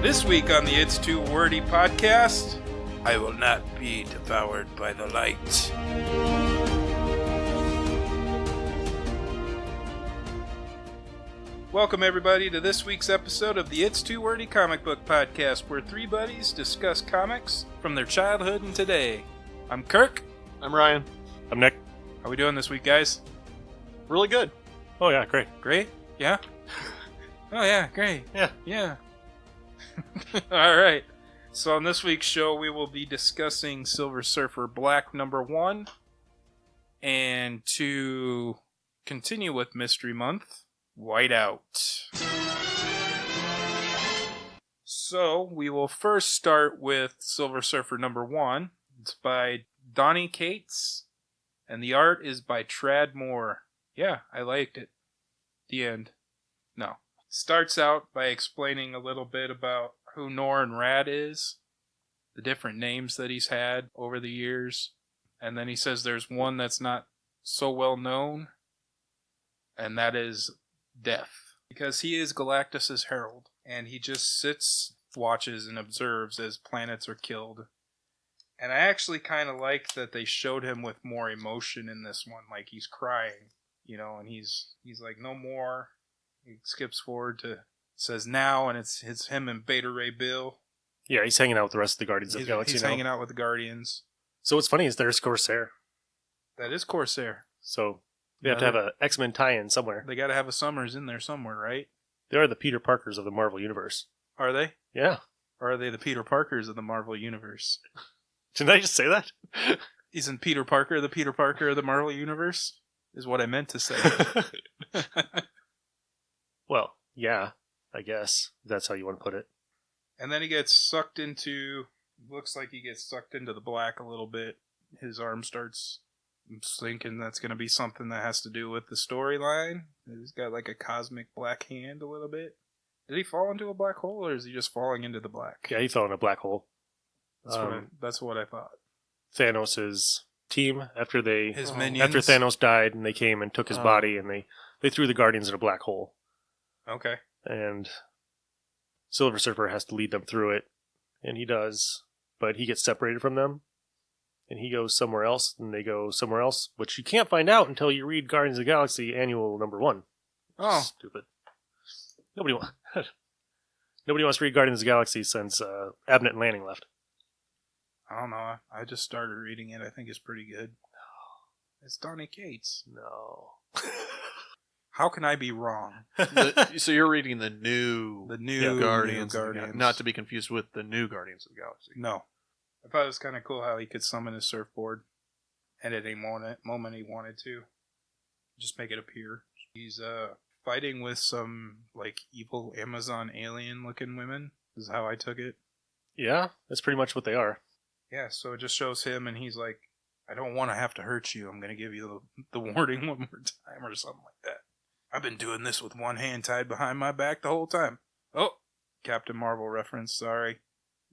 This week on the It's Too Wordy podcast, I will not be devoured by the light. Welcome everybody to this week's episode of the It's Too Wordy comic book podcast, where three buddies discuss comics from their childhood and today. I'm Kirk. I'm Ryan. I'm Nick. How we doing this week, guys? Really good. Oh yeah, great. Great? Yeah? Oh yeah, great. Yeah. Yeah. Alright. So on this week's show, we will be discussing Silver Surfer Black #1. And to continue with Mystery Month, Whiteout. So we will first start with Silver Surfer #1. It's by Donny Cates, and the art is by Trad Moore. Yeah, I liked it. The end. No. Starts out by explaining a little bit about who Norrin Radd is, the different names that he's had over the years, and then he says there's one that's not so well known, and that is Death. Because he is Galactus's herald, and he just sits, watches, and observes as planets are killed. And I actually kind of like that they showed him with more emotion in this one, like he's crying, you know, and he's like, no more. He skips forward to, says now, and it's him and Beta Ray Bill. Yeah, he's hanging out with the rest of the Guardians of the Galaxy He's now. hanging out with the Guardians. So what's funny is there's Corsair. That is Corsair. So they have to have a X-Men tie-in somewhere. They got to have a Summers in there somewhere, right? They are the Peter Parkers of the Marvel Universe. Are they? Yeah. Or are they the Peter Parkers of the Marvel Universe? Didn't I just say that? Isn't Peter Parker the Peter Parker of the Marvel Universe? Is what I meant to say. Well, yeah, I guess that's how you want to put it. And then he gets sucked into, looks like he gets sucked into the black a little bit. His arm starts, I'm thinking that's going to be something that has to do with the storyline. He's got like a cosmic black hand a little bit. Did he fall into a black hole, or is he just falling into the black? Yeah, he fell in a black hole. That's what I thought. Thanos' team, after His minions? After Thanos died, and they came and took his body, and they threw the Guardians in a black hole. Okay. And Silver Surfer has to lead them through it, and he does, but he gets separated from them, and he goes somewhere else, and they go somewhere else, which you can't find out until you read Guardians of the Galaxy Annual #1. Oh. Stupid. Nobody wants to read Guardians of the Galaxy since Abnett and Lanning left. I don't know. I just started reading it. I think it's pretty good. It's Donny Cates. No. How can I be wrong? So you're reading the new Guardians, Guardians. not to be confused with the new Guardians of the Galaxy. No. I thought it was kind of cool how he could summon his surfboard at any moment he wanted to. Just make it appear. He's fighting with some like evil Amazon alien looking women, is how I took it. Yeah, that's pretty much what they are. Yeah, so it just shows him and he's like, I don't want to have to hurt you. I'm going to give you the warning one more time or something like that. I've been doing this with one hand tied behind my back the whole time. Oh, Captain Marvel reference, sorry.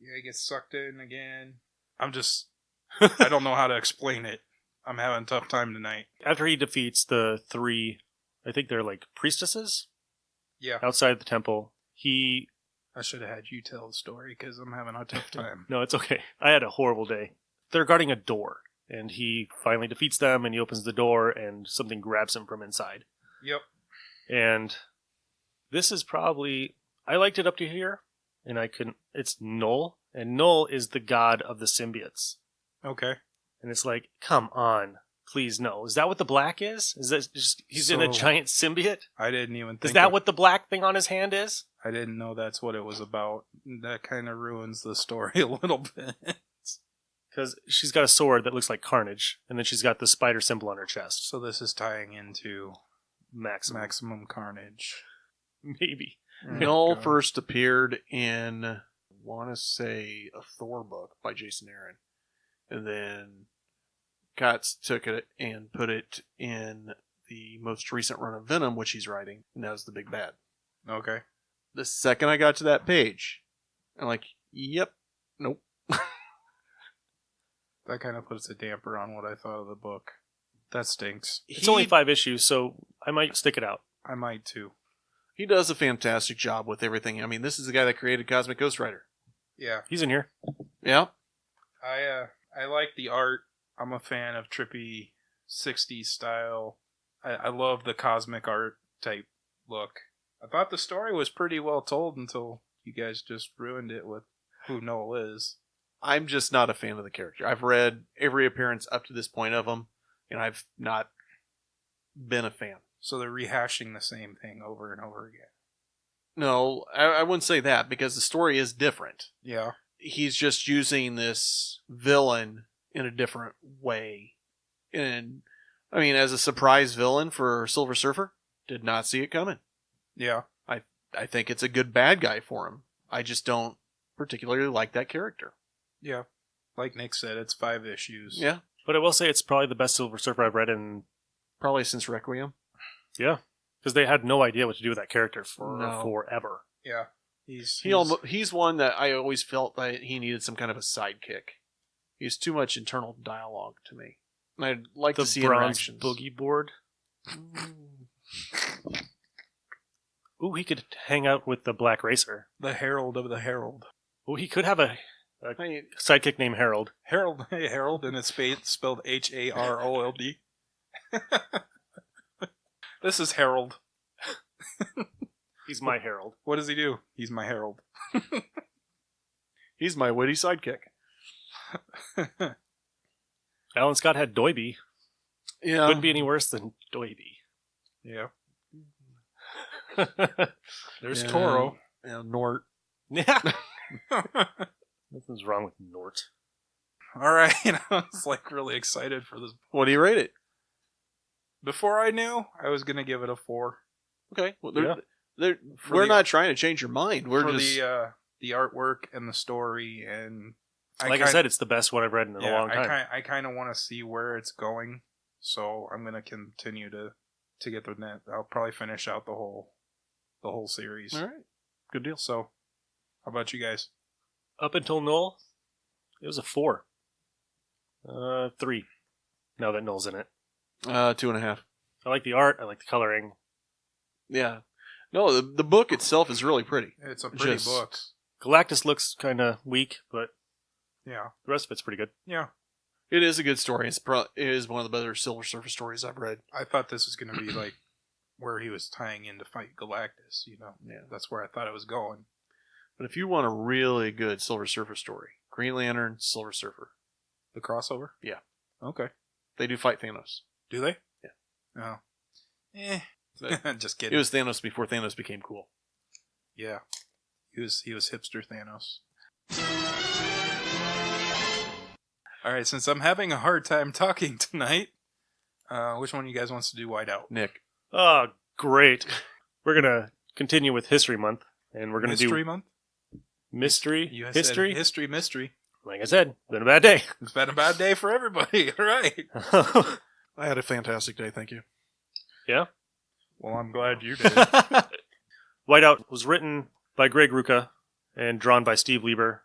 Yeah, he gets sucked in again. I don't know how to explain it. I'm having a tough time tonight. After he defeats the three, I think they're like priestesses? Yeah. Outside the temple, I should have had you tell the story because I'm having a tough time. No, it's okay. I had a horrible day. They're guarding a door, and he finally defeats them, and he opens the door, and something grabs him from inside. Yep. And this is probably, I liked it up to here, and it's Null, and Null is the god of the symbiotes. Okay. And it's like, come on, please no. Is that what the black is? Is that just, he's in a giant symbiote? I didn't even think. Is that what the black thing on his hand is? I didn't know that's what it was about. That kind of ruins the story a little bit. Because she's got a sword that looks like Carnage, and then she's got the spider symbol on her chest. So this is tying into Maximum Carnage. Maybe. Null first appeared in, I want to say, a Thor book by Jason Aaron. And then Katz took it and put it in the most recent run of Venom, which he's writing, and that was the big bad. Okay. The second I got to that page, I'm like, yep, nope. That kind of puts a damper on what I thought of the book. That stinks. It's only 5 issues, so I might stick it out. I might too. He does a fantastic job with everything. I mean, this is the guy that created Cosmic Ghost Rider. Yeah. He's in here. Yeah. I like the art. I'm a fan of trippy 60s style. I love the cosmic art type look. I thought the story was pretty well told until you guys just ruined it with who Noel is. I'm just not a fan of the character. I've read every appearance up to this point of him, and I've not been a fan. So they're rehashing the same thing over and over again. No, I wouldn't say that, because the story is different. Yeah. He's just using this villain in a different way. And, I mean, as a surprise villain for Silver Surfer, did not see it coming. Yeah. I think it's a good bad guy for him. I just don't particularly like that character. Yeah. Like Nick said, it's 5 issues. Yeah. But I will say it's probably the best Silver Surfer I've read in... Probably since Requiem. Yeah. Because they had no idea what to do with that character forever. Yeah. He's one that I always felt that he needed some kind of a sidekick. He's too much internal dialogue to me. And I'd like to see the bronze interactions. boogie board. Ooh, he could hang out with the Black Racer. The Herald of the Herald. Ooh, he could have a sidekick named Harold. Harold, and it's spelled Harold. This is Harold. He's my Harold. What does he do? He's my Harold. He's my witty sidekick. Alan Scott had Doiby. Yeah. Couldn't be any worse than Doiby. Yeah. There's Toro. Yeah, Nort. Yeah. Nothing's wrong with Nort. All right. I was like really excited for this. What do you rate it? Before I knew, I was going to give it a 4. Okay. Well, For not trying to change your mind. We're for just the artwork and the story, and I said, it's the best one I've read in a long time. I kind of want to see where it's going, so I'm going to continue to get the net. I'll probably finish out the whole series. All right. Good deal. So, how about you guys? Up until Noel, it was a 4. 3. Now that Noel's in it. 2.5. I like the art. I like the coloring. Yeah. No, the book itself is really pretty. It's a pretty book. Galactus looks kind of weak, but yeah, the rest of it's pretty good. Yeah. It is a good story. It is one of the better Silver Surfer stories I've read. I thought this was going to be like where he was tying in to fight Galactus, you know. Yeah. That's where I thought it was going. But if you want a really good Silver Surfer story, Green Lantern, Silver Surfer. The crossover? Yeah. Okay. They do fight Thanos. Do they? Yeah. Oh. Just kidding. It was Thanos before Thanos became cool. Yeah. He was hipster Thanos. Alright, since I'm having a hard time talking tonight, which one of you guys wants to do Whiteout? Nick. Oh, great. We're going to continue with History Month, and we're going to do... Mystery Month? Mystery? You said History? History, mystery. Like I said, been a bad day. It's been a bad day for everybody. All right. I had a fantastic day, thank you. Yeah? Well, I'm glad you did. Whiteout was written by Greg Rucka and drawn by Steve Lieber.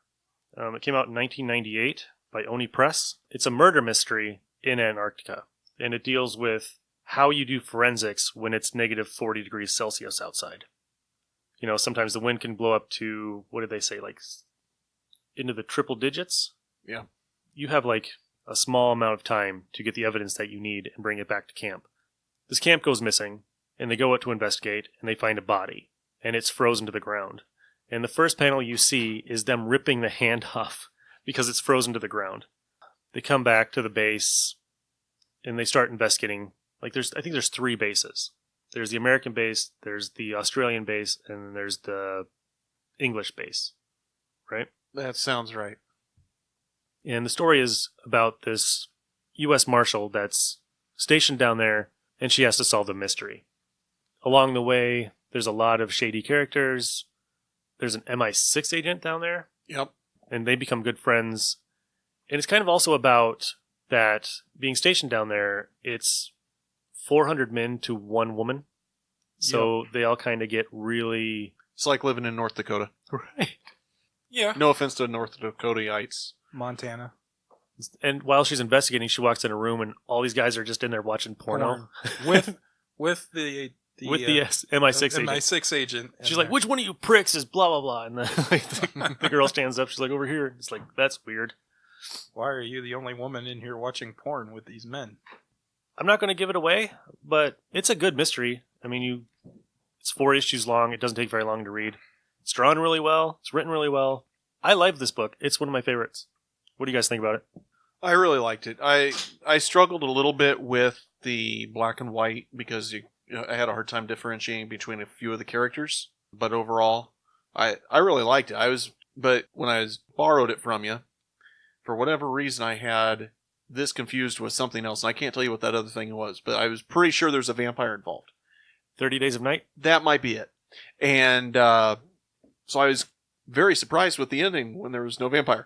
It came out in 1998 by Oni Press. It's a murder mystery in Antarctica, and it deals with how you do forensics when it's negative 40 degrees Celsius outside. You know, sometimes the wind can blow up to, what did they say, like into the triple digits? Yeah. You have like a small amount of time to get the evidence that you need and bring it back to camp. This camp goes missing, and they go out to investigate, and they find a body, and it's frozen to the ground. And the first panel you see is them ripping the hand off because it's frozen to the ground. They come back to the base, and they start investigating. Like I think there's 3 bases. There's the American base, there's the Australian base, and then there's the English base, right? That sounds right. And the story is about this U.S. Marshal that's stationed down there, and she has to solve the mystery. Along the way, there's a lot of shady characters. There's an MI6 agent down there. Yep. And they become good friends. And it's kind of also about that being stationed down there, it's 400 men to 1 woman. So They all kind of get really... It's like living in North Dakota. Right. Yeah. No offense to North Dakotites. Montana. And while she's investigating, she walks in a room and all these guys are just in there watching porno. with the with the MI6 agent. MI6 agent. She's like, which one of you pricks is blah, blah, blah. And the girl stands up. She's like, over here. It's like, that's weird. Why are you the only woman in here watching porn with these men? I'm not going to give it away, but it's a good mystery. I mean, it's 4 issues long. It doesn't take very long to read. It's drawn really well. It's written really well. I like this book. It's one of my favorites. What do you guys think about it? I really liked it. I struggled a little bit with the black and white because I had a hard time differentiating between a few of the characters. But overall, I really liked it. But when I borrowed it from you, for whatever reason, I had this confused with something else. And I can't tell you what that other thing was, but I was pretty sure there's a vampire involved. 30 Days of Night? That might be it. And so I was very surprised with the ending when there was no vampire.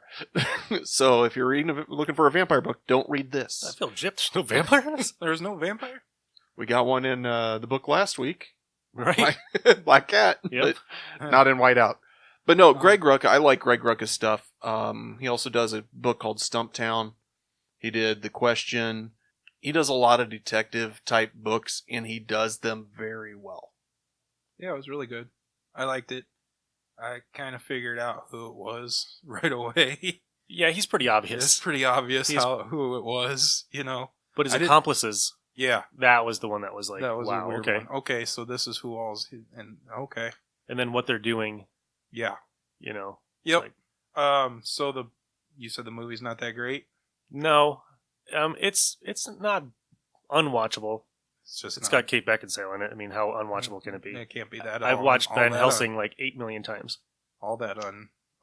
So if you're looking for a vampire book, don't read this. I feel gypped. There's no vampire in this? There's no vampire? We got one in the book last week. Right. Black Cat. Yep. But not in Whiteout. But no, Greg Rucka, I like Greg Rucka's stuff. He also does a book called Stumptown. He did The Question. He does a lot of detective type books, and he does them very well. Yeah, it was really good. I liked it. I kind of figured out who it was right away. Yeah, he's pretty obvious. It's pretty obvious who it was, you know. But his accomplices, yeah, that was the one that was like, that was wow, a weird okay. one. Okay, so this is who all's, and okay. And then what they're doing, yeah. you know. Yep. So you said the movie's not that great? No. It's not unwatchable. It's got Kate Beckinsale in it. I mean, how unwatchable can it be? It can't be that. I've watched Van Helsing like 8 million times. All that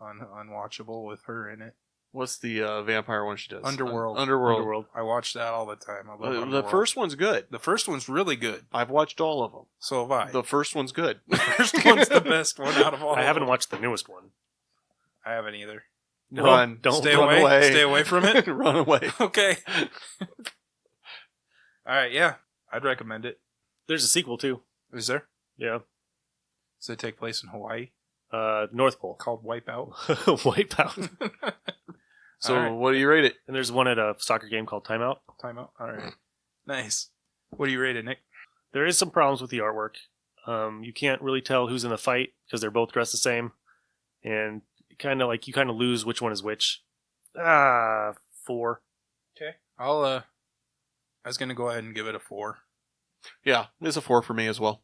unwatchable with her in it. What's the vampire one she does? Underworld. Underworld. I watch that all the time. I love The Underworld. first one's good. The first one's really good. I've watched all of them. So have I. The first one's good. The first one's the best one out of all. I haven't watched the newest one. I haven't either. No, Run. don't Stay run away. Stay away from it. Run away. Okay. All right. Yeah, I'd recommend it. There's a sequel too. Is there? Yeah. Does it take place in Hawaii? North Pole. Called Wipeout. Wipeout. So All right. what do you rate it? And there's one at a soccer game called Timeout. Timeout. All right. Nice. What do you rate it, Nick? There is some problems with the artwork. You can't really tell who's in the fight because they're both dressed the same, and you kind of lose which one is which. 4. Okay. I was gonna go ahead and give it a 4. Yeah, it's a 4 for me as well.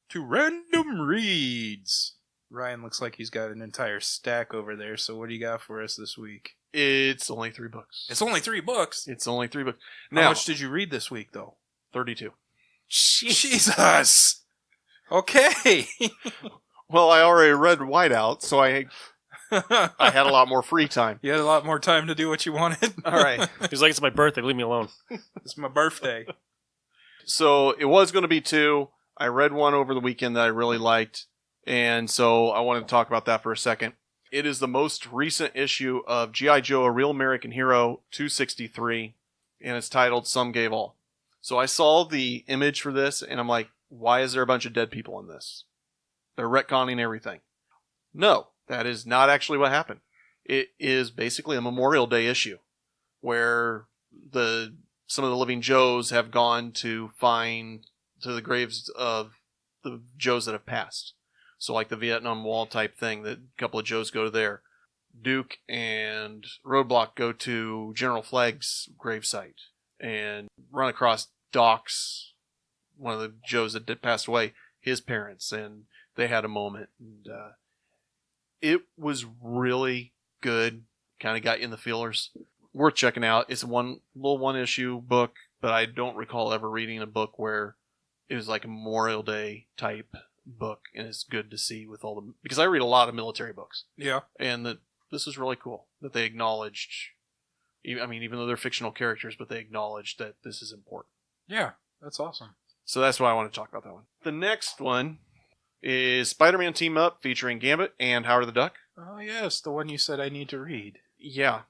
To random reads. Ryan looks like he's got an entire stack over there. So what do you got for us this week? It's only 3 books. It's only 3 books. It's only 3 books. How Now, much did you read this week, though? 32. Jesus. Okay. Well, I already read Whiteout, so I had a lot more free time. You had a lot more time to do what you wanted. All right. He's like, it's my birthday. Leave me alone. It's my birthday. So it was going to be 2. I read one over the weekend that I really liked, and so I wanted to talk about that for a second. It is the most recent issue of G.I. Joe, A Real American Hero 263, and it's titled Some Gave All. So I saw the image for this, and I'm like, why is there a bunch of dead people in this? They're retconning everything. No, that is not actually what happened. It is basically a Memorial Day issue where some of the living Joes have gone to find to the graves of the Joes that have passed. So like the Vietnam Wall type thing, that a couple of Joes go there. Duke and Roadblock go to General Flagg's gravesite and run across Doc's, one of the Joes that did pass away, his parents, and they had a moment. And it was really good. Kind of got you in the feelers. Worth checking out. It's a one issue book, but I don't recall ever reading a book where it was like a Memorial Day type book, and it's good to see with all the, because I read a lot of military books. Yeah. And this is really cool that they acknowledged, even though they're fictional characters, but they acknowledged that this is important. Yeah, that's awesome. So that's why I want to talk about that one. The next one is Spider-Man Team Up featuring Gambit and Howard the Duck. Oh, yes, the one you said I need to read. Yeah.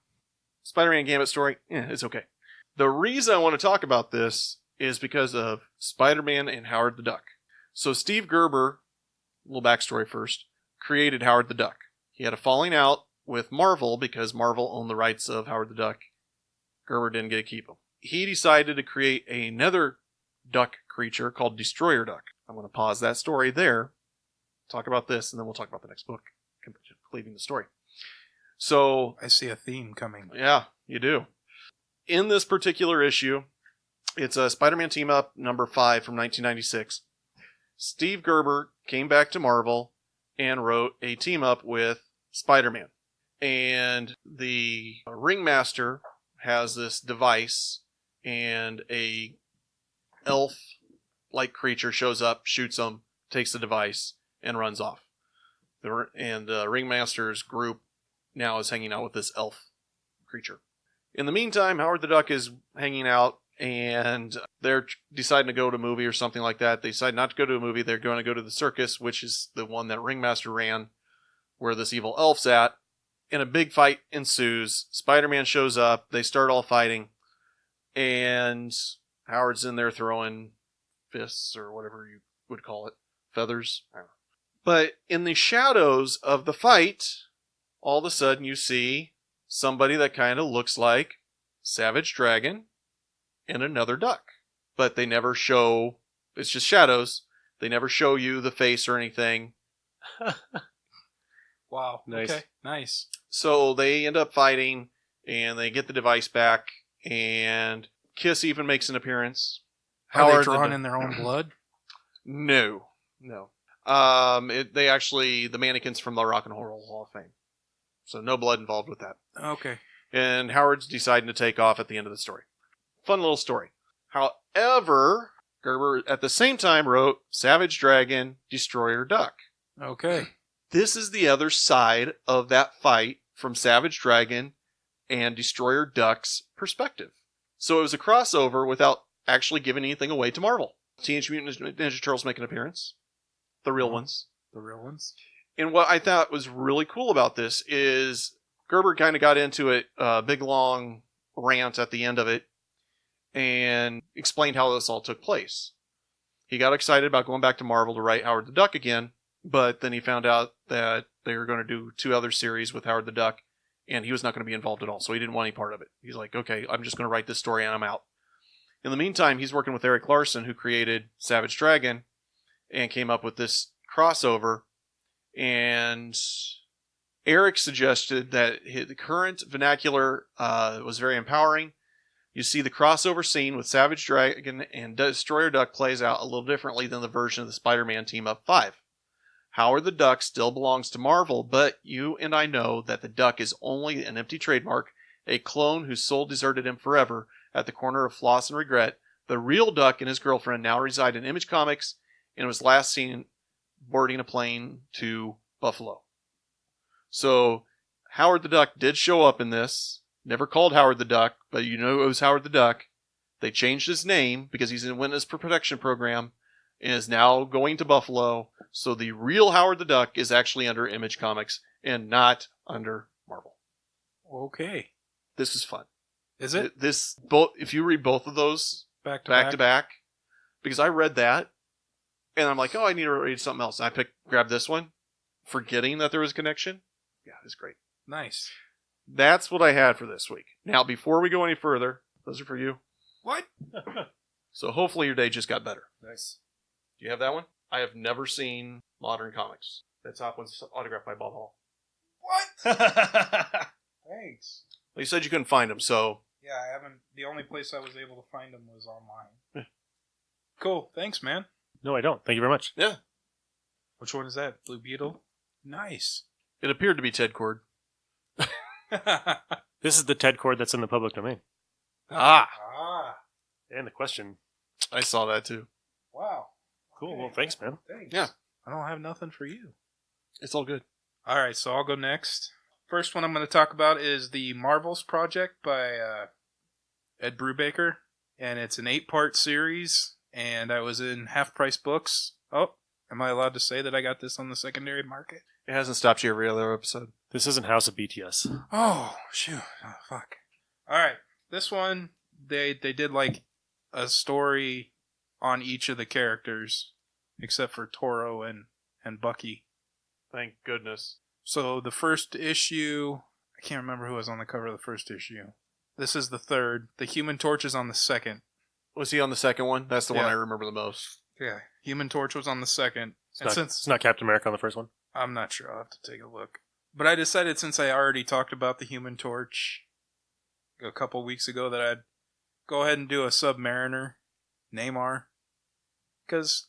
Spider-Man Gambit story, it's okay. The reason I want to talk about this is because of Spider-Man and Howard the Duck. So Steve Gerber, a little backstory first, created Howard the Duck. He had a falling out with Marvel because Marvel owned the rights of Howard the Duck. Gerber didn't get to keep them. he decided to create another duck creature called Destroyer Duck. I'm going to pause that story there, talk about this, and then we'll talk about the next book, completing the story. So, I see a theme coming. yeah, you do. In this particular issue, it's a Spider-Man team-up number 5 from 1996. Steve Gerber came back to Marvel and wrote a team-up with Spider-Man. And the Ringmaster has this device, and a elf-like creature shows up, shoots him, takes the device, and runs off. And the Ringmaster's group now is hanging out with this elf creature. In the meantime, Howard the Duck is hanging out, and they're deciding to go to a movie or something like that. They decide not to go to a movie. They're going to go to the circus, which is the one that Ringmaster ran, where this evil elf's at. And a big fight ensues. Spider-Man shows up. They start all fighting. And Howard's in there throwing fists, or whatever you would call it. Feathers. I don't know. But in the shadows of the fight, all of a sudden you see somebody that kind of looks like Savage Dragon and another duck. But they never show, it's just shadows. They never show you the face or anything. Wow. Nice. Okay. Nice. So they end up fighting, and they get the device back, and Kiss even makes an appearance. Are they drawn in their own blood? No. They actually, the mannequins from the Rock and Roll Hall of Fame. So no blood involved with that. Okay. And Howard's deciding to take off at the end of the story. Fun little story. However, Gerber at the same time wrote Savage Dragon, Destroyer Duck. Okay. This is the other side of that fight from Savage Dragon and Destroyer Duck's perspective. So it was a crossover without actually giving anything away to Marvel. Teenage Mutant Ninja Turtles make an appearance. The real ones. The real ones? And what I thought was really cool about this is Gerber kind of got into it, a big long rant at the end of it, and explained how this all took place. He got excited about going back to Marvel to write Howard the Duck again, but then he found out that they were going to do 2 other series with Howard the Duck, and he was not going to be involved at all, so he didn't want any part of it. He's like, okay, I'm just going to write this story and I'm out. In the meantime, he's working with Eric Larson, who created Savage Dragon, and came up with this crossover, and Eric suggested that the current vernacular was very empowering. You see the crossover scene with Savage Dragon and Destroyer Duck plays out a little differently than the version of the Spider-Man Team-Up 5. Howard the Duck still belongs to Marvel, but you and I know that the Duck is only an empty trademark, a clone whose soul deserted him forever at the corner of Floss and Regret. The real Duck and his girlfriend now reside in Image Comics and was last seen boarding a plane to Buffalo. So Howard the Duck did show up in this. Never called Howard the Duck, but you know it was Howard the Duck. They changed his name because he's in a witness protection program and is now going to Buffalo. So the real Howard the Duck is actually under Image Comics and not under Marvel. Okay. This is fun. Is it? If you read both of those Back to back, because I read that and I'm like, oh, I need to read something else. And I grabbed this one, forgetting that there was a connection. Yeah, it's great. Nice. That's what I had for this week. Now, before we go any further, those are for you. What? So hopefully your day just got better. Nice. Do you have that one? I have never seen Modern Comics. That top one's autographed by Bob Hall. What? Thanks. Well, you said you couldn't find them, so... Yeah, I haven't. The only place I was able to find them was online. Cool. Thanks, man. No, I don't. Thank you very much. Yeah. Which one is that? Blue Beetle? Nice. It appeared to be Ted Cord. This is the TED cord that's in the public domain. Ah! And the question. I saw that too. Wow. Cool. Okay. Well, thanks, man. Thanks. Yeah. I don't have nothing for you. It's all good. All right, so I'll go next. First one I'm going to talk about is the Marvels Project by Ed Brubaker, and it's an 8-part series, and I was in Half Price Books. Oh, am I allowed to say that I got this on the secondary market? It hasn't stopped you every other episode. This isn't House of BTS. Oh, shoot. Oh, fuck. All right, this one, they did like a story on each of the characters, except for Toro and Bucky. Thank goodness. So the first issue, I can't remember who was on the cover of the first issue. This is the third. The Human Torch is on the second. Was he on the second one? That's the one Yeah. I remember the most. Yeah, Human Torch was on the second. It's not Captain America on the first one. I'm not sure. I'll have to take a look. But I decided, since I already talked about the Human Torch a couple weeks ago, that I'd go ahead and do a Submariner, Namor, because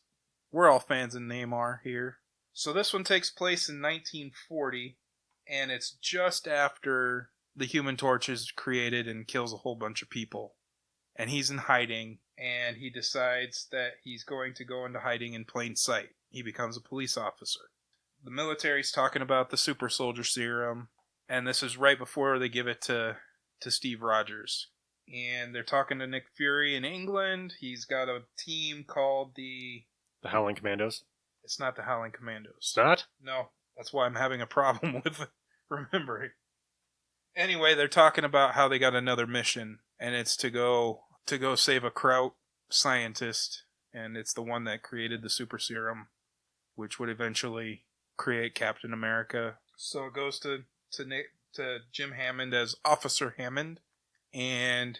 we're all fans of Namor here. So this one takes place in 1940, and it's just after the Human Torch is created and kills a whole bunch of people. And he's in hiding, and he decides that he's going to go into hiding in plain sight. He becomes a police officer. The military's talking about the super soldier serum, and this is right before they give it to Steve Rogers. And they're talking to Nick Fury in England. He's got a team called The Howling Commandos. It's not the Howling Commandos. It's not? No, that's why I'm having a problem with remembering. Anyway, they're talking about how they got another mission, and it's to go save a Kraut scientist, and it's the one that created the super serum, which would eventually create Captain America. So it goes to Jim Hammond as Officer Hammond, and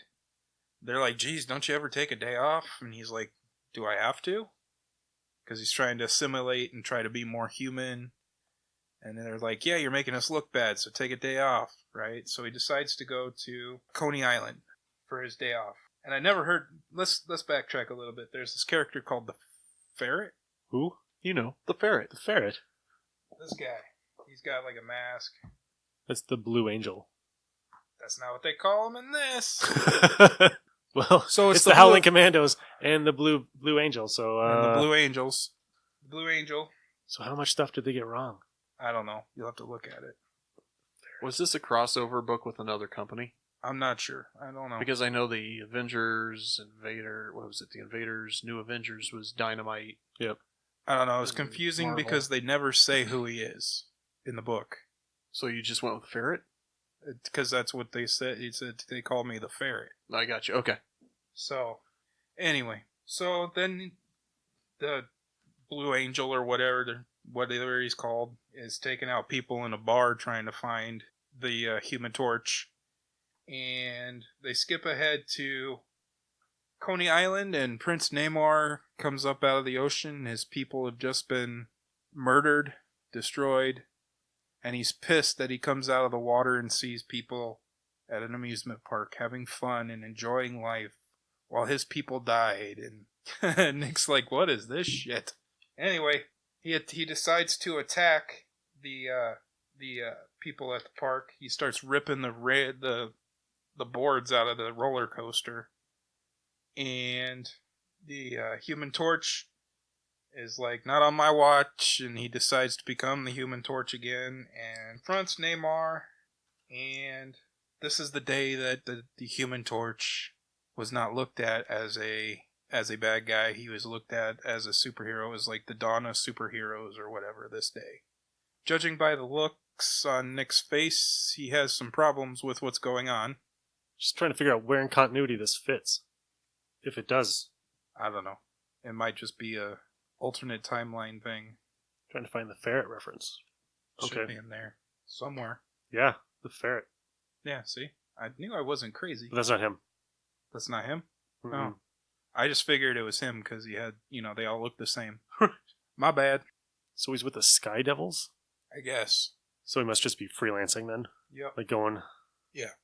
they're like, geez, don't you ever take a day off? And he's like, do I have to? Because he's trying to assimilate and try to be more human. And then they're like, yeah, you're making us look bad, so take a day off, right? So he decides to go to Coney Island for his day off. And I never heard... Let's backtrack a little bit. There's this character called the Ferret. Who? You know, the ferret. The Ferret. This guy. He's got like a mask. That's the Blue Angel. That's not what they call him in this. Well, So it's the Howling Commandos and the Blue Angel. So And the Blue Angels. The Blue Angel. So how much stuff did they get wrong? I don't know. You'll have to look at it. Was this a crossover book with another company? I'm not sure. I don't know. Because I know the Avengers, The Invaders, New Avengers was Dynamite. Yep. I don't know. It's confusing Marvel. because they never say who he is in the book. So you just went with the ferret? Because that's what they said. He said they called me the Ferret. I got you. Okay. So, anyway. So then the Blue Angel or whatever he's called is taking out people in a bar trying to find the Human Torch. And they skip ahead to Coney Island, and Prince Namor comes up out of the ocean. His people have just been murdered, destroyed, and he's pissed that he comes out of the water and sees people at an amusement park having fun and enjoying life while his people died. And Nick's like, what is this shit? Anyway, he decides to attack the people at the park. He starts ripping the boards out of the roller coaster. And the Human Torch is like, not on my watch, and he decides to become the Human Torch again and confronts Namor. And this is the day that the Human Torch was not looked at as a bad guy. He was looked at as a superhero, as like the dawn of superheroes or whatever this day. Judging by the looks on Nick's face, he has some problems with what's going on. Just trying to figure out where in continuity this fits. If it does. I don't know. It might just be a alternate timeline thing. Trying to find the ferret reference. Should be in there somewhere. Yeah, the ferret. Yeah, see? I knew I wasn't crazy. But that's not him. That's not him? Mm-mm. Oh. I just figured it was him because he had, they all look the same. My bad. So he's with the Sky Devils? I guess. So he must just be freelancing then? Yep. Like going... Yeah.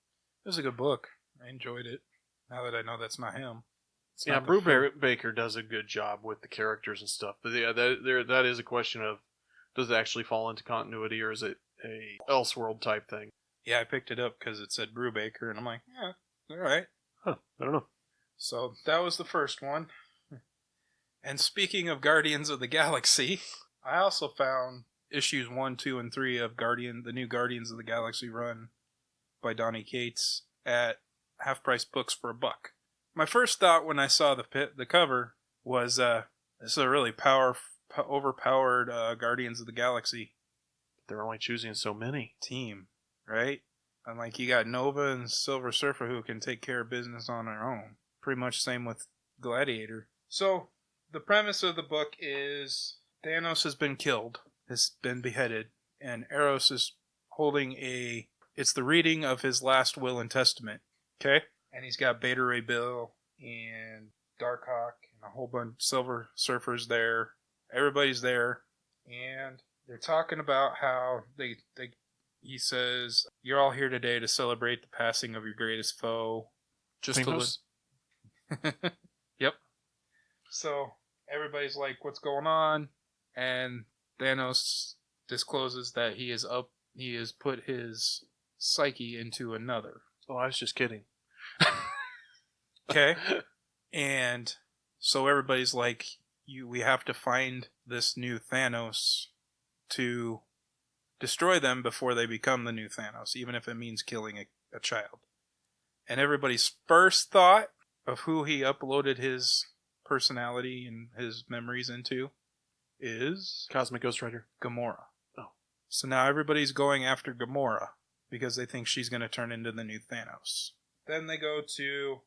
It was a good book. I enjoyed it. Now that I know that's not him. It's Yeah, not the Brubaker does a good job with the characters and stuff. But yeah, that is a question of, does it actually fall into continuity, or is it a Elseworld type thing? Yeah, I picked it up because it said Brubaker, and I'm like, yeah, all right. Huh, I don't know. So that was the first one. And speaking of Guardians of the Galaxy, I also found issues 1, 2, and 3 of the new Guardians of the Galaxy run by Donny Cates at Half Price Books for $1. My first thought when I saw the cover was, this is a really overpowered Guardians of the Galaxy They're only choosing so many. team, right? And like you got Nova and Silver Surfer who can take care of business on their own. Pretty much same with Gladiator. So the premise of the book is Thanos has been killed, has been beheaded, and Eros is holding it's the reading of his last will and testament. Okay. And he's got Beta Ray Bill and Darkhawk and a whole bunch of Silver Surfers there. Everybody's there. And they're talking about how he says, you're all here today to celebrate the passing of your greatest foe. Just Thanos? Yep. So everybody's like, what's going on? And Thanos discloses that he has put his psyche into another. Oh, I was just kidding. Okay. And so everybody's like, we have to find this new Thanos to destroy them before they become the new Thanos, even if it means killing a child. And everybody's first thought of who he uploaded his personality and his memories into is Cosmic Ghost Rider. Gamora. Oh. So now everybody's going after Gamora because they think she's going to turn into the new Thanos. Then they go to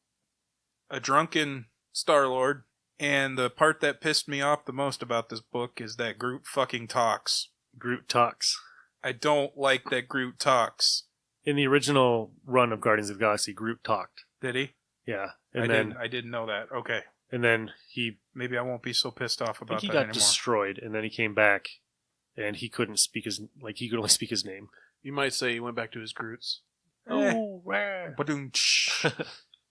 a drunken Star-Lord, and the part that pissed me off the most about this book is that Groot fucking talks. Groot talks. I don't like that Groot talks. In the original run of Guardians of the Galaxy, Groot talked. Did he? Yeah. I didn't know that. Okay. And then Maybe I won't be so pissed off I about think he that got anymore. destroyed, and then he came back, and he couldn't speak he could only speak his name. You might say he went back to his Groots. Oh, rah. Ba-doom-tsh.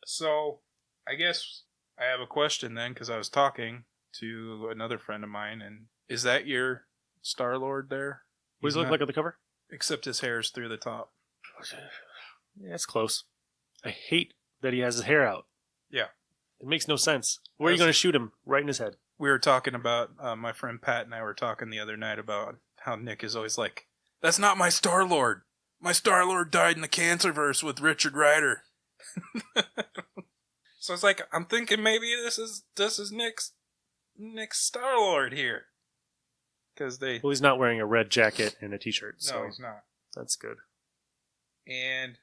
So, I guess I have a question then, because I was talking to another friend of mine, and is that your Star-Lord there? What does he look like on the cover? Except his hair's through the top. Yeah, it's close. I hate that he has his hair out. Yeah. It makes no sense. Where are you going to shoot him? Right in his head. We were talking about, my friend Pat and I were talking the other night about how Nick is always like, that's not my Star-Lord. My Star-Lord died in the Cancerverse with Richard Rider. So it's like, I'm thinking maybe this is Nick's Star-Lord here. Because Well, he's not wearing a red jacket and a t-shirt. So no, he's not. That's good. And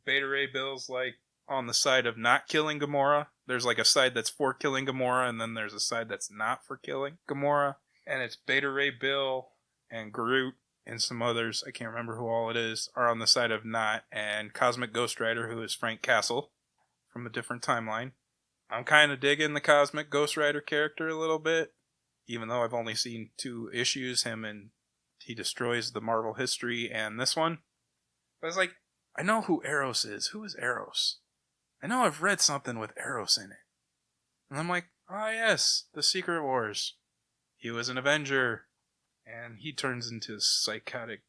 Beta Ray Bill's like on the side of not killing Gamora. There's like a side that's for killing Gamora, and then there's a side that's not for killing Gamora. And it's Beta Ray Bill and Groot and some others, I can't remember who all it is, are on the side of not. And Cosmic Ghost Rider, who is Frank Castle from a different timeline. I'm kind of digging the Cosmic Ghost Rider character a little bit, even though I've only seen 2 issues, him and he destroys the Marvel history and this one. But it's like, I know who Eros is. Who is Eros? I know I've read something with Eros in it. And I'm like, oh yes, the Secret Wars. He was an Avenger. And he turns into a psychotic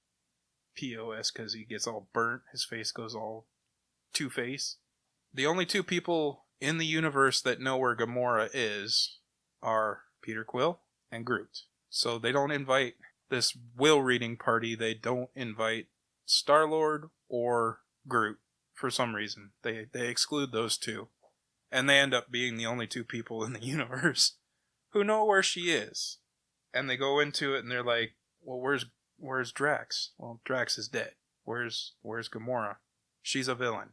POS because he gets all burnt. His face goes all Two-Face. The only 2 people in the universe that know where Gamora is are Peter Quill and Groot. So they don't invite this will reading party. They don't invite Star-Lord or Groot for some reason. They exclude those 2. And they end up being the only 2 people in the universe who know where she is. And they go into it and they're like, well, where's Drax? Well, Drax is dead. Where's Gamora? She's a villain.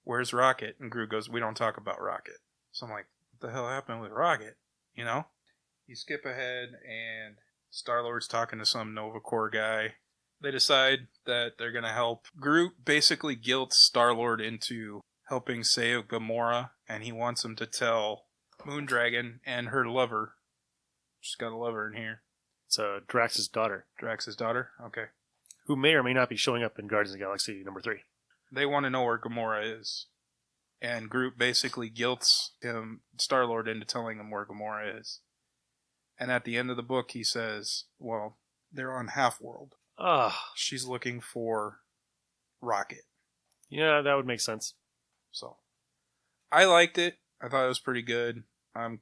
Where's Rocket? And Groot goes, we don't talk about Rocket. So I'm like, what the hell happened with Rocket? You know? You skip ahead and Star-Lord's talking to some Nova Corps guy. They decide that they're going to help. Groot basically guilts Star-Lord into helping save Gamora, and he wants him to tell Moondragon and her lover. She's got a lover in here. It's Drax's daughter. Drax's daughter? Okay. Who may or may not be showing up in Guardians of the Galaxy number 3. They want to know where Gamora is. And Groot basically guilts him, Star-Lord, into telling him where Gamora is. And at the end of the book, he says, well, they're on Half-World. She's looking for Rocket. Yeah, that would make sense. So, I liked it. I thought it was pretty good. I'm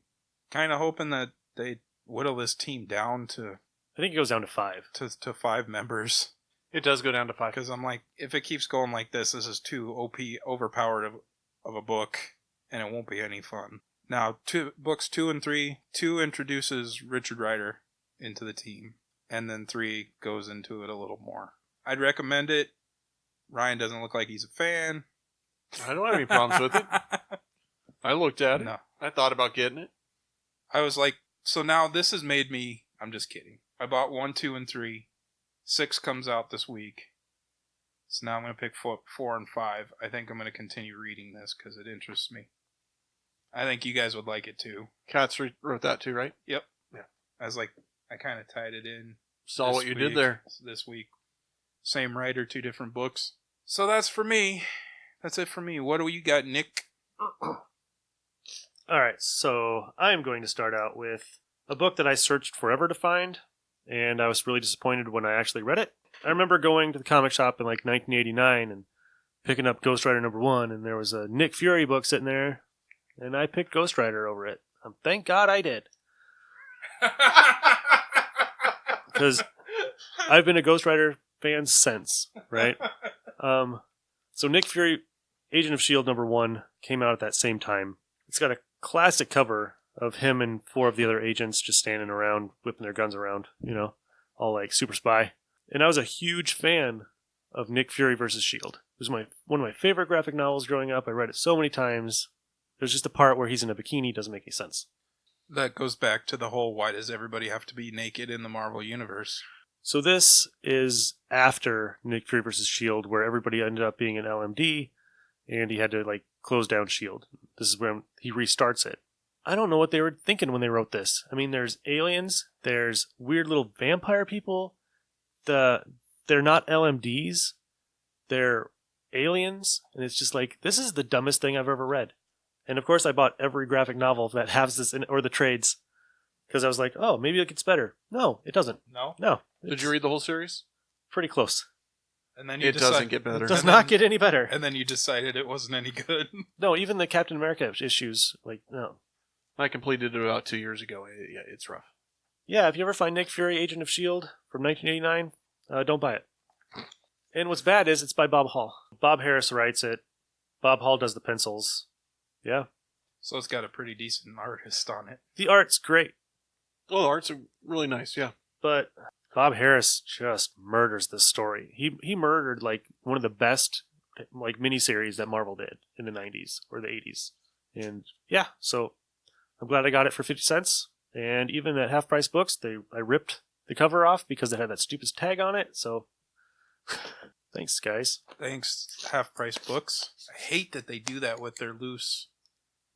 kind of hoping that they whittle this team down to... I think it goes down to 5. To 5 members. It does go down to 5. Because I'm like, if it keeps going like this is too OP, overpowered of a book, and it won't be any fun. Now, books 2 and 3, 2 introduces Richard Rider into the team, and then 3 goes into it a little more. I'd recommend it. Ryan doesn't look like he's a fan. I don't have any problems with it. I looked at it. No. I thought about getting it. I was like, so now this has made me... I'm just kidding. I bought 1, 2, and 3. 6 comes out this week. So now I'm going to pick 4 and 5. I think I'm going to continue reading this because it interests me. I think you guys would like it too. Katz wrote that too, right? Yep. Yeah. I kind of tied it in. Saw what you did there. This week. Same writer, 2 different books. So that's for me. That's it for me. What do you got, Nick? All right, so I'm going to start out with a book that I searched forever to find, and I was really disappointed when I actually read it. I remember going to the comic shop in like 1989 and picking up Ghost Rider #1, and there was a Nick Fury book sitting there, and I picked Ghost Rider over it. Thank God I did. Because I've been a Ghost Rider fan since, right? So Nick Fury, Agent of S.H.I.E.L.D. #1 came out at that same time. It's got a classic cover of him and 4 of the other agents just standing around, whipping their guns around, all like super spy. And I was a huge fan of Nick Fury versus S.H.I.E.L.D. It was one of my favorite graphic novels growing up. I read it so many times. There's just a part where he's in a bikini, doesn't make any sense. That goes back to the whole, why does everybody have to be naked in the Marvel Universe? So this is after Nick Fury versus S.H.I.E.L.D., where everybody ended up being an LMD, and he had to close down S.H.I.E.L.D. This is when he restarts it. I don't know what they were thinking when they wrote this. I mean, there's aliens, there's weird little vampire people. They're not LMDs, they're aliens, and it's just this is the dumbest thing I've ever read. And of course, I bought every graphic novel that has this in, or the trades, because I was like, oh, maybe it gets better. No, it doesn't. No. Did you read the whole series? Pretty close. And then it doesn't get better. It does not get any better. And then you decided it wasn't any good. No, even the Captain America issues, no. I completed it about 2 years ago. Yeah, it's rough. Yeah, if you ever find Nick Fury, Agent of S.H.I.E.L.D. from 1989, don't buy it. And what's bad is it's by Bob Hall. Bob Harris writes it. Bob Hall does the pencils. Yeah. So it's got a pretty decent artist on it. The art's great. Oh, the art's really nice, yeah. But Bob Harris just murders this story. He murdered one of the best miniseries that Marvel did in the 90s or the 80s. And yeah, so I'm glad I got it for 50 cents. And even at Half Price Books, I ripped the cover off because it had that stupid tag on it. So thanks, guys. Thanks, Half Price Books. I hate that they do that with their loose.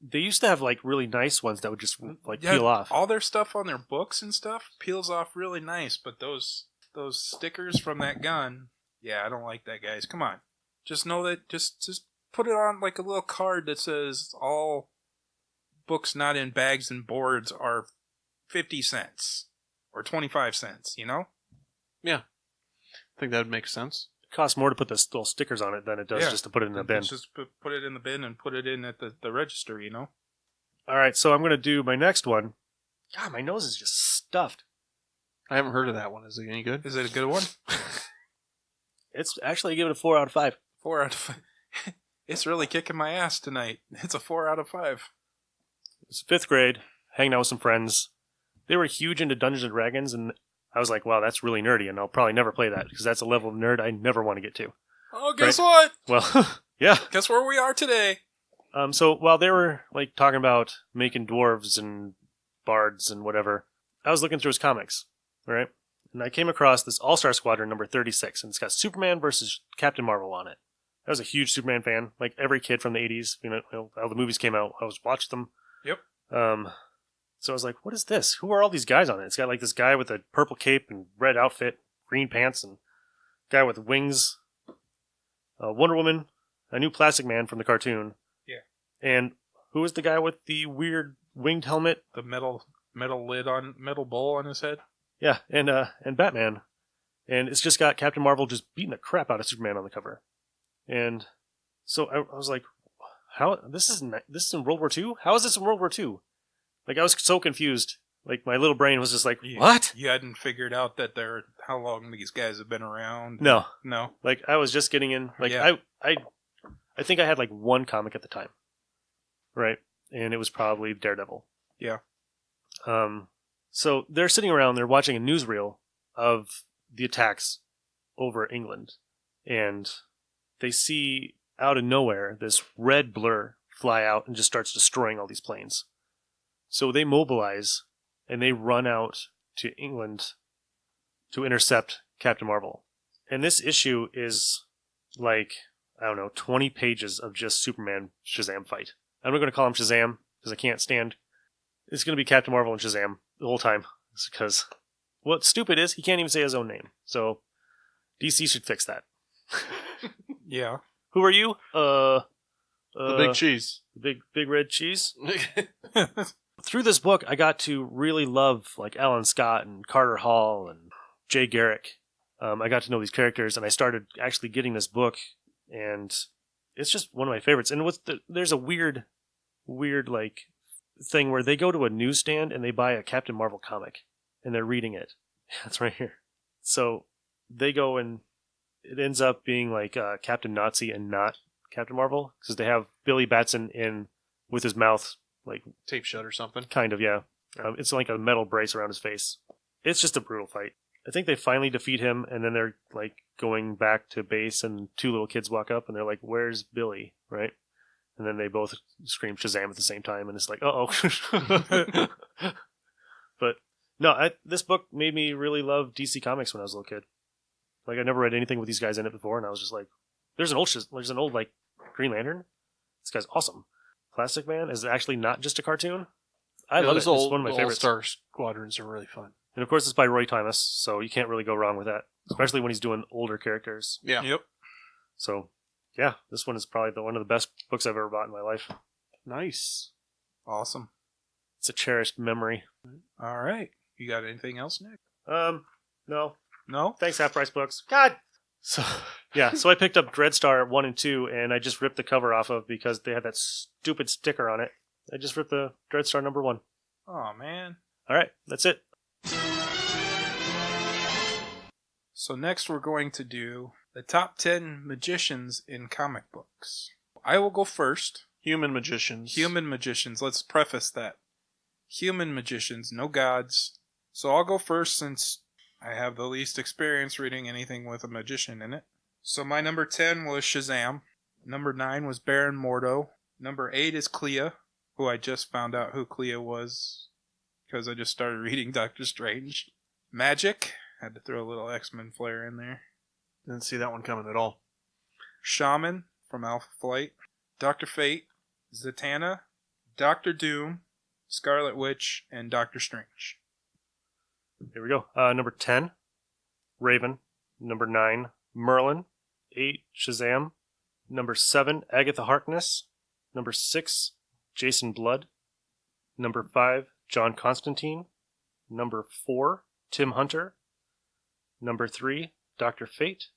They used to have really nice ones that would just peel off. All their stuff on their books and stuff peels off really nice, but those stickers from that gun, yeah, I don't like that, guys. Come on. Just know that just put it on a little card that says all books not in bags and boards are 50 cents or 25 cents, Yeah. I think that would make sense. It costs more to put the little stickers on it than it does just to put it in the bin. Just put it in the bin and put it in at the register, All right, so I'm going to do my next one. God, my nose is just stuffed. I haven't heard of that one. Is it any good? Is it a good one? It's actually, I give it a 4 out of 5. 4 out of 5. It's really kicking my ass tonight. It's a 4 out of 5. It's 5th grade, hanging out with some friends. They were huge into Dungeons & Dragons, and I was like, wow, that's really nerdy, and I'll probably never play that, because that's a level of nerd I never want to get to. Oh, guess what? Well, yeah. Guess where we are today? So while they were talking about making dwarves and bards and whatever, I was looking through his comics, right? And I came across this All-Star Squadron number 36, and it's got Superman versus Captain Marvel on it. I was a huge Superman fan, every kid from the 80s. All the movies came out, I was watching them. Yep. So I was like, what is this? Who are all these guys on it? It's got this guy with a purple cape and red outfit, green pants, and guy with wings. Wonder Woman, a new Plastic Man from the cartoon. Yeah. And who is the guy with the weird winged helmet? The metal bowl on his head? Yeah, and Batman. And it's just got Captain Marvel just beating the crap out of Superman on the cover. And so I was like, how this is in World War II? How is this in World War II? I was so confused. My little brain was just what? You hadn't figured out that how long these guys have been around? No. No. I was just getting in. Yeah. I think I had one comic at the time. Right? And it was probably Daredevil. Yeah. So they're sitting around, they're watching a newsreel of the attacks over England. And they see out of nowhere this red blur fly out and just starts destroying all these planes. So they mobilize and they run out to England to intercept Captain Marvel. And this issue is like, I don't know, 20 pages of just Superman Shazam fight. I'm not going to call him Shazam because I can't stand. It's going to be Captain Marvel and Shazam the whole time. It's because what's stupid is he can't even say his own name. So DC should fix that. Yeah. Who are you? The big cheese. Big red cheese. Through this book, I got to really love like Alan Scott and Carter Hall and Jay Garrick. I got to know these characters, and I started actually getting this book, and it's just one of my favorites. And there's a weird like thing where they go to a newsstand and they buy a Captain Marvel comic, and they're reading it. That's right here. So they go and it ends up being like Captain Nazi and not Captain Marvel because they have Billy Batson in with his mouth like Tape shut or something. kind of, yeah. It's like a metal brace around his face. It's just a brutal fight. I think they finally defeat him, and then they're like going back to base, and two little kids walk up, and they're like, "Where's Billy?" Right? And then they both scream Shazam at the same time, and it's like, "Uh-oh." But no, this book made me really love DC Comics when I was a little kid. Like I never read anything with these guys in it before, and I was just like, "There's an old like Green Lantern. This guy's awesome." Plastic Man is actually not just a cartoon. I love it. It's one of my favorites. All-Star Squadrons are really fun. And of course, it's by Roy Thomas, so you can't really go wrong with that, especially when he's doing older characters. Yeah. Yep. So, yeah, this one is probably one of the best books I've ever bought in my life. Nice. Awesome. It's a cherished memory. All right. You got anything else, Nick? No. No? Thanks, Half Price Books. God! So I picked up Dreadstar 1 and 2, and I just ripped the cover off of because they had that stupid sticker on it. I just ripped the Dreadstar number 1. Oh, man. All right, that's it. So next we're going to do the top 10 magicians in comic books. I will go first. Human magicians. Human magicians. Let's preface that. Human magicians, no gods. So I'll go first since I have the least experience reading anything with a magician in it. So my number 10 was Shazam. Number 9 was Baron Mordo. Number 8 is Clea, who I just found out who Clea was because I just started reading Doctor Strange. Magic. Had to throw a little X-Men flair in there. Didn't see that one coming at all. Shaman from Alpha Flight. Dr. Fate. Zatanna. Doctor Doom. Scarlet Witch. And Doctor Strange. Here we go. Number 10, Raven. Number 9, Merlin. 8, Shazam. Number 7, Agatha Harkness. Number 6, Jason Blood. Number 5, John Constantine. Number 4, Tim Hunter. Number 3, Dr. Fate.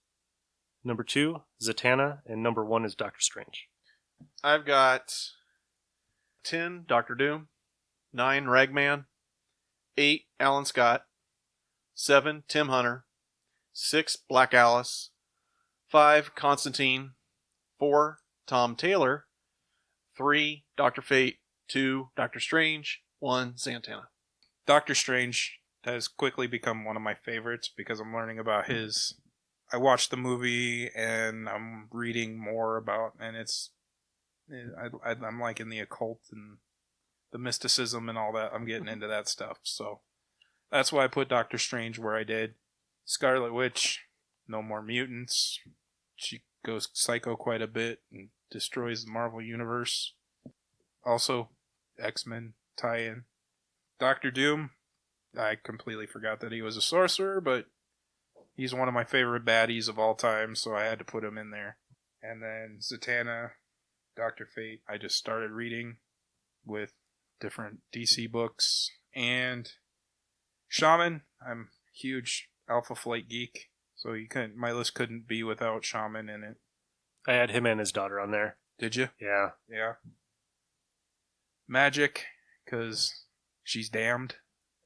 Number 2, Zatanna. And number 1 is Doctor Strange. I've got 10, Doctor Doom. 9, Ragman. 8, Alan Scott. 7, Tim Hunter. 6, Black Alice. 5, Constantine. 4, Tom Taylor. 3, Dr. Fate. 2, Doctor Strange. 1, Zatanna. Doctor Strange has quickly become one of my favorites because I'm learning about his... I watched the movie and I'm reading more about... And it's... I'm like in the occult and the mysticism and all that. I'm getting into that stuff, so... That's why I put Doctor Strange where I did. Scarlet Witch, no more mutants. She goes psycho quite a bit and destroys the Marvel Universe. Also, X-Men tie-in. Doctor Doom, I completely forgot that he was a sorcerer, but he's one of my favorite baddies of all time, so I had to put him in there. And then Zatanna, Dr. Fate, I just started reading with different DC books. And Shaman, I'm a huge Alpha Flight geek, so my list couldn't be without Shaman in it. I had him and his daughter on there. Did you? Yeah. Yeah. Magic, because she's damned,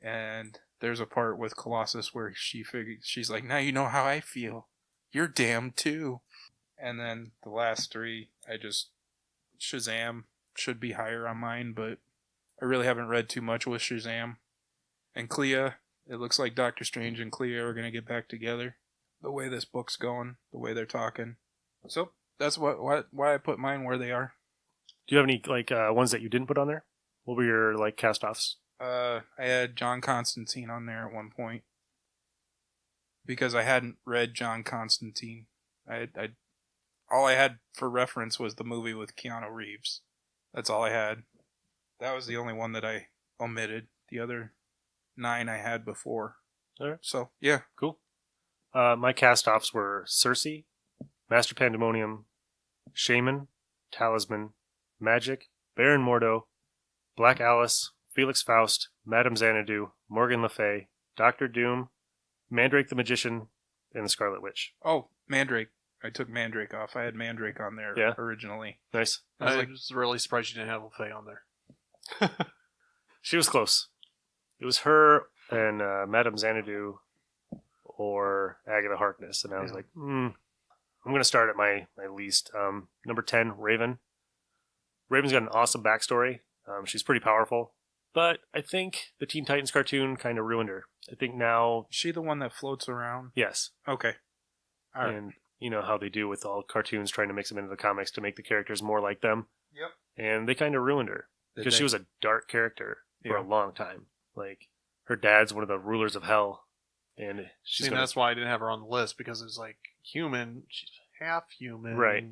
and there's a part with Colossus where she's like, now you know how I feel. You're damned too. And then the last 3, Shazam should be higher on mine, but I really haven't read too much with Shazam. And Clea, it looks like Doctor Strange and Clea are going to get back together. The way this book's going, the way they're talking. So that's why I put mine where they are. Do you have any ones that you didn't put on there? What were your cast-offs? I had John Constantine on there at one point because I hadn't read John Constantine. I all I had for reference was the movie with Keanu Reeves. That's all I had. That was the only one that I omitted. The other 9 I had before. All right. So, yeah. Cool. My cast-offs were Cersei, Master Pandemonium, Shaman, Talisman, Magic, Baron Mordo, Black Alice, Felix Faust, Madame Xanadu, Morgan Le Fay, Doctor Doom, Mandrake the Magician, and the Scarlet Witch. Oh, Mandrake. I took Mandrake off. I had Mandrake on there originally. Nice. I was really surprised you didn't have LeFay on there. She was close. It was her and Madame Xanadu or Agatha Harkness, and I was like, I'm going to start at my least. Number 10, Raven. Raven's got an awesome backstory. She's pretty powerful, but I think the Teen Titans cartoon kind of ruined her. I think now... Is she the one that floats around? Yes. Okay. All right. And you know how they do with all cartoons, trying to mix them into the comics to make the characters more like them. Yep. And they kind of ruined her. Because she was a dark character for a long time. Like, her dad's one of the rulers of hell. And that's why I didn't have her on the list, because it was like, human, she's half human. Right.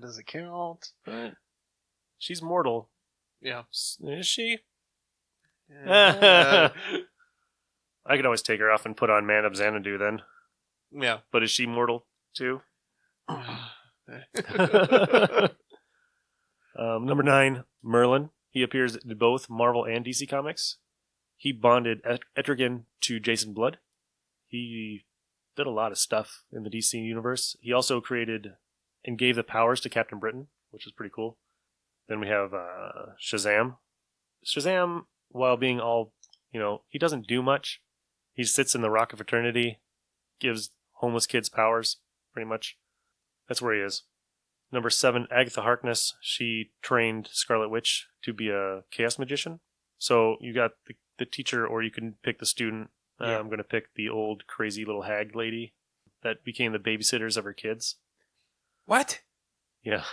Does it count? But she's mortal. Yeah. Is she? Yeah. I could always take her off and put on Man of Xanadu then. Yeah. But is she mortal too? Number 9, Merlin. He appears in both Marvel and DC Comics. He bonded Etrigan to Jason Blood. He did a lot of stuff in the DC universe. He also created and gave the powers to Captain Britain, which is pretty cool. Then we have Shazam. Shazam, while being all, he doesn't do much. He sits in the Rock of Eternity, gives homeless kids powers, pretty much. That's where he is. Number 7, Agatha Harkness. She trained Scarlet Witch to be a chaos magician. So you got the teacher, or you can pick the student. Yeah. I'm going to pick the old crazy little hag lady that became the babysitters of her kids. What? Yeah.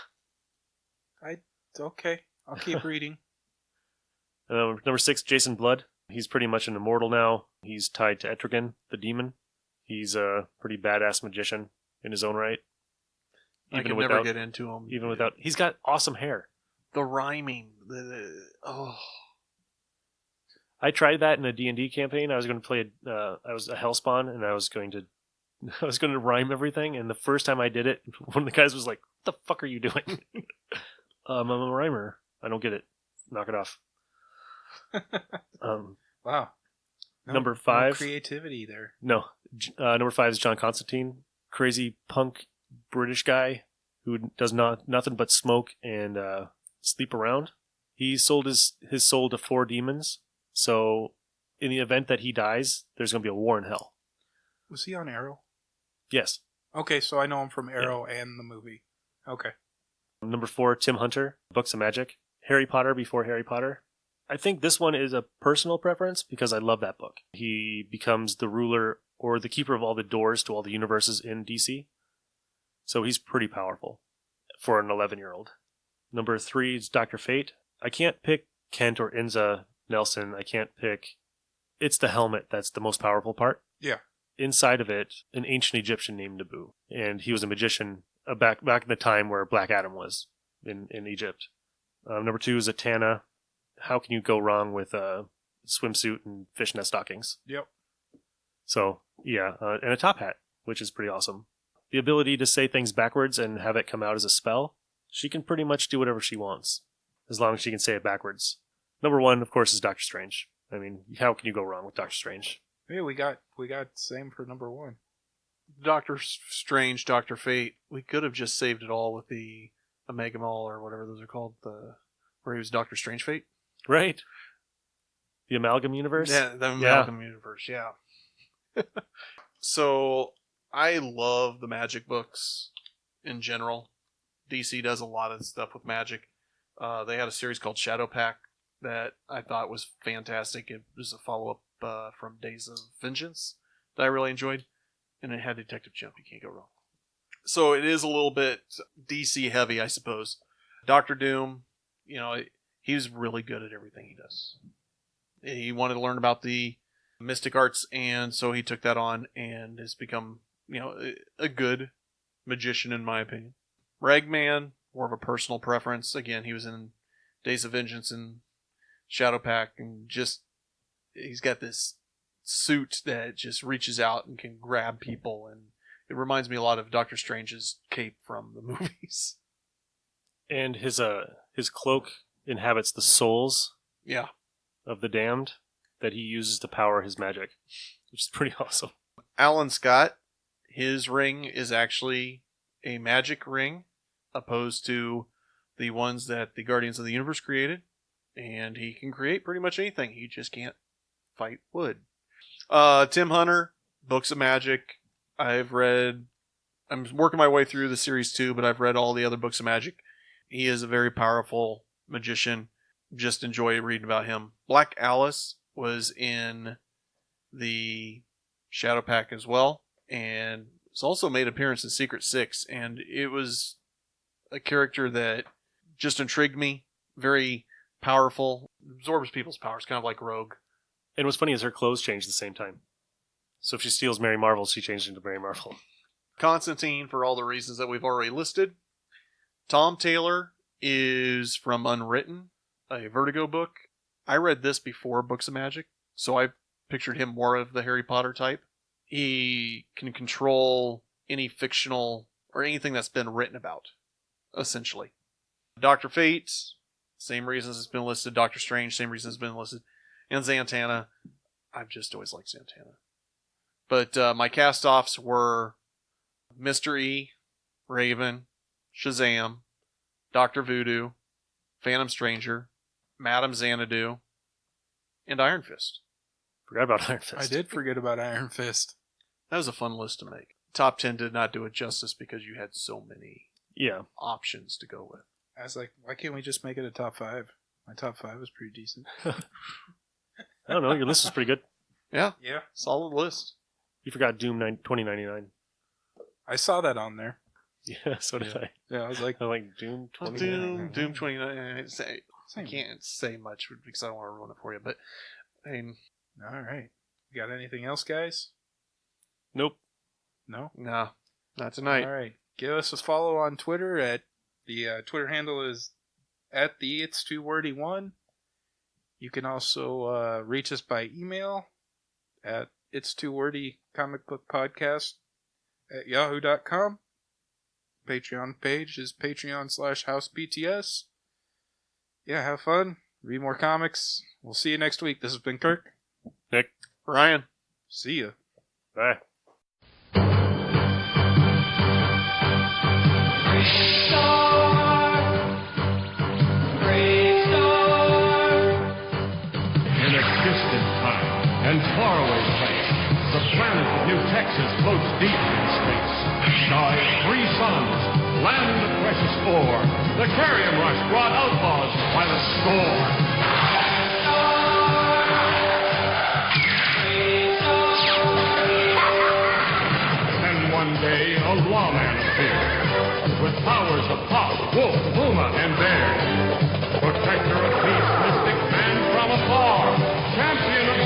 Okay. I'll keep reading. Number 6, Jason Blood. He's pretty much an immortal now. He's tied to Etrigan, the demon. He's a pretty badass magician in his own right. I can never get into him. Even without... He's got awesome hair. The rhyming. I tried that in a D&D campaign. I was going to play I was a Hellspawn, and I was going to rhyme everything, and the first time I did it, one of the guys was like, "What the fuck are you doing?" I'm a rhymer. I don't get it. Knock it off. Wow. Number 5. No creativity there. No. Number 5 is John Constantine. Crazy punk British guy who does nothing but smoke and sleep around. He sold his soul to 4 demons. So in the event that he dies, there's going to be a war in hell. Was he on Arrow? Yes. Okay, so I know him from Arrow and the movie. Okay. Number 4, Tim Hunter, Books of Magic. Harry Potter before Harry Potter. I think this one is a personal preference because I love that book. He becomes the ruler or the keeper of all the doors to all the universes in DC. So he's pretty powerful for an 11-year-old. Number 3 is Dr. Fate. I can't pick Kent or Inza Nelson. I can't pick... It's the helmet that's the most powerful part. Yeah. Inside of it, an ancient Egyptian named Nabu. And he was a magician back in the time where Black Adam was in Egypt. Number 2 is Atana. How can you go wrong with a swimsuit and fishnet stockings? Yep. So, yeah, and a top hat, which is pretty awesome. The ability to say things backwards and have it come out as a spell. She can pretty much do whatever she wants, as long as she can say it backwards. Number 1, of course, is Doctor Strange. I mean, how can you go wrong with Doctor Strange? Yeah, we got same for number 1. Doctor Strange, Doctor Fate. We could have just saved it all with the Omega Mall or whatever those are called, where he was Doctor Strange Fate. Right. The Amalgam Universe? Yeah, the Amalgam Universe, yeah. So, I love the magic books in general. DC does a lot of stuff with magic. They had a series called Shadow Pack that I thought was fantastic. It was a follow-up from Days of Vengeance that I really enjoyed. And it had Detective Jump. You can't go wrong. So it is a little bit DC heavy, I suppose. Doctor Doom, he was really good at everything he does. He wanted to learn about the mystic arts, and so he took that on and has become, a good magician in my opinion. Ragman, more of a personal preference. Again, he was in Days of Vengeance and Shadowpact, and just he's got this suit that just reaches out and can grab people, and it reminds me a lot of Doctor Strange's cape from the movies. And his cloak inhabits the souls Yeah. of the damned that he uses to power his magic, which is pretty awesome. Alan Scott, his ring is actually a magic ring, opposed to the ones that the Guardians of the Universe created, and he can create pretty much anything. He just can't fight wood. Tim Hunter, Books of Magic. I'm working my way through the series 2, but I've read all the other Books of Magic. He is a very powerful magician. Just enjoy reading about him. Black Alice was in the Shadowpact as well, and it's also made an appearance in Secret Six, and it was a character that just intrigued me. Very powerful, absorbs people's powers, kind of like Rogue. And what's funny is her clothes change at the same time. So if she steals Mary Marvel, she changes into Mary Marvel. Constantine, for all the reasons that we've already listed. Tom Taylor is from Unwritten, a Vertigo book. I read this before Books of Magic, so I pictured him more of the Harry Potter type. He can control any fictional or anything that's been written about, essentially. Dr. Fate, same reasons it's been listed. Doctor Strange, same reasons it's been listed. And Zatanna, I've just always liked Zatanna. But my cast-offs were Mr. E, Raven, Shazam, Dr. Voodoo, Phantom Stranger, Madame Xanadu, and Iron Fist. Forgot about Iron Fist. I did forget about Iron Fist. That was a fun list to make. Top 10 did not do it justice because you had so many options to go with. I was like, why can't we just make it a top 5? My top 5 was pretty decent. I don't know. Your list is pretty good. Yeah. Yeah. Solid list. You forgot Doom 2099. I saw that on there. Yeah, so did I. Yeah, I was like, Doom 2099. Doom 29. I can't say much because I don't want to ruin it for you, but I mean, all right. You got anything else, guys? Nope. No? No, not tonight. All right. Give us a follow on Twitter at the Twitter handle is at the It's Too Wordy 1. You can also reach us by email at It's Too Wordy Comic Book Podcast at yahoo.com. Patreon page is patreon.com/housepts. Yeah, have fun. Read more comics. We'll see you next week. This has been Kirk. Nick. Ryan. See ya. Bye. In a distant time and faraway place, the planet of New Texas floats deep in space. Sky of 3 suns, land of precious ore. The Aquarium Rush brought outlaws by the score. And one day, a lawman appeared with powers of Hawk, Wolf, Puma, and Bear. Protector of peace, mystic man from afar, champion of